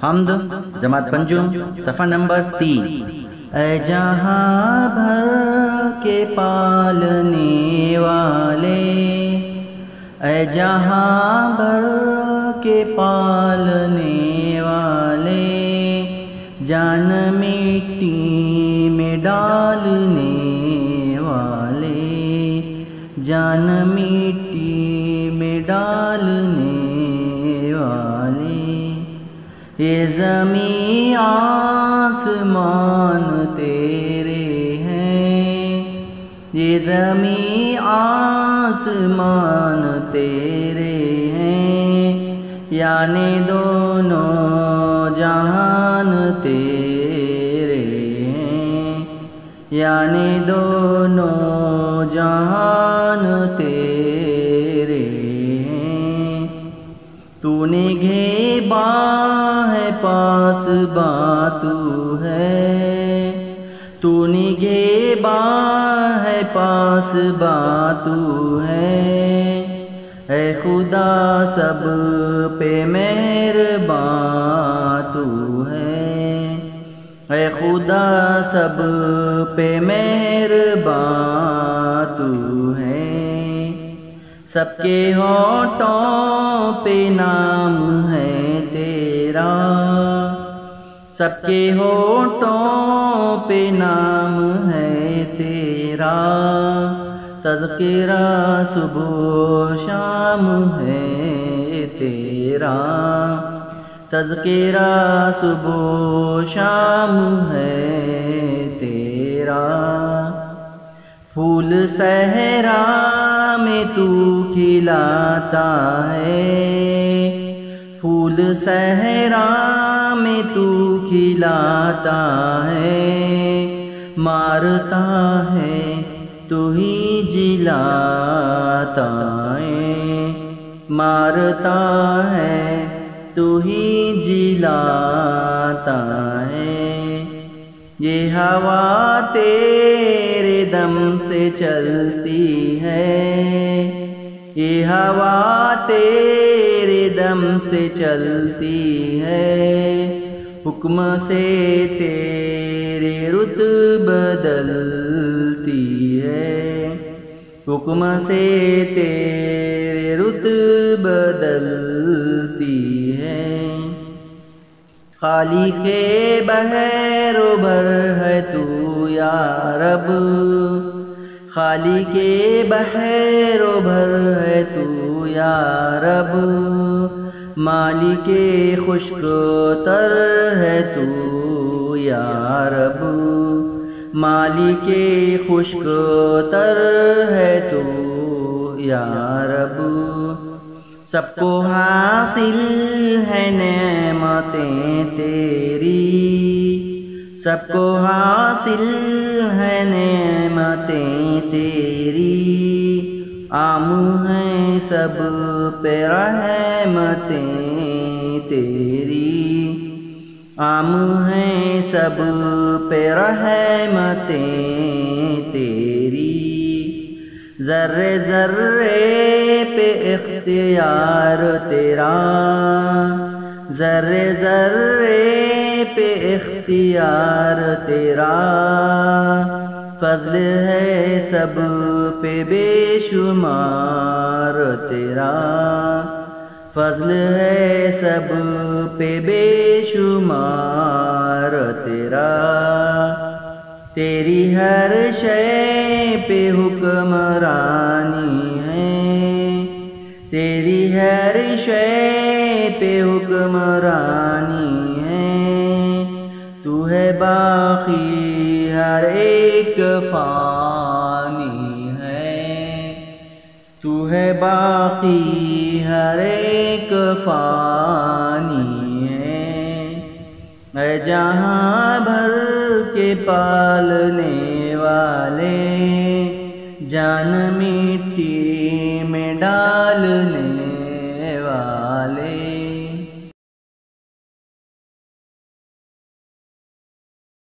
حمد جماعت پنجم صفحہ نمبر 3۔ اے جہاں بھر کے پالنے والے، اے جہاں بھر کے پالنے والے، جان مٹی میں ڈالنے والے، جان مٹی میں ڈالنے والے، یہ زمین آسمان تیرے ہیں، یہ زمین آسمان تیرے ہیں، یعنی دونوں جہان تیرے ہیں، یعنی دونوں جہان تیرے ہیں۔ تو نے گھیبا ہے پاس باتو ہے، تو نے گھیبا ہے پاس باتو ہے، اے خدا سب پہ مہربان تو ہے، اے خدا سب پہ مہربان تو ہے، سب کے ہونٹوں پہ نام ہے تیرا، سب کے ہونٹوں پہ نام ہے تیرا، تذکرہ صبح و شام ہے تیرا، تذکرہ صبح و شام ہے تیرا۔ پھول صحرا میں تو کھلاتا ہے، پھول صحرا میں تو کھلاتا ہے، مارتا ہے تو ہی جلاتا ہے، مارتا ہے تو ہی جلاتا ہے، یہ ہوا تیرے دم سے چلتی ہے، یہ ہوا تیرے دم سے چلتی ہے، حکم سے تیرے رت بدلتی ہے، حکم سے تیرے رت بدلتی ہے۔ خالق بحر و بر ہے تو یا رب، خالق بحر و بر ہے تو یا رب، مالک خشک و تر ہے تو یا رب، مالک خشک و تر ہے تو یا رب، سب کو حاصل ہے نعمتیں تیری، سب کو حاصل ہے نعمتیں تیری، عام ہیں سب پہ رحمتیں تیری، عام ہیں سب پہ رحمتیں تیری، ذرے ذرے پہ اختیار تیرا، ذرے ذرے پہ اختیار تیرا، فضل ہے سب پہ بے شمار تیرا، فضل ہے سب پہ بے شمار تیرا، تیری ہر شے پہ حکمرانی ہے، تیری ہر شے پہ حکمرانی ہے، تو ہے باقی ہر ایک فانی ہے، تو ہے باقی ہر ایک فانی ہے، اے جہاں بھر کے پالنے والے، جان مٹی میں ڈالنے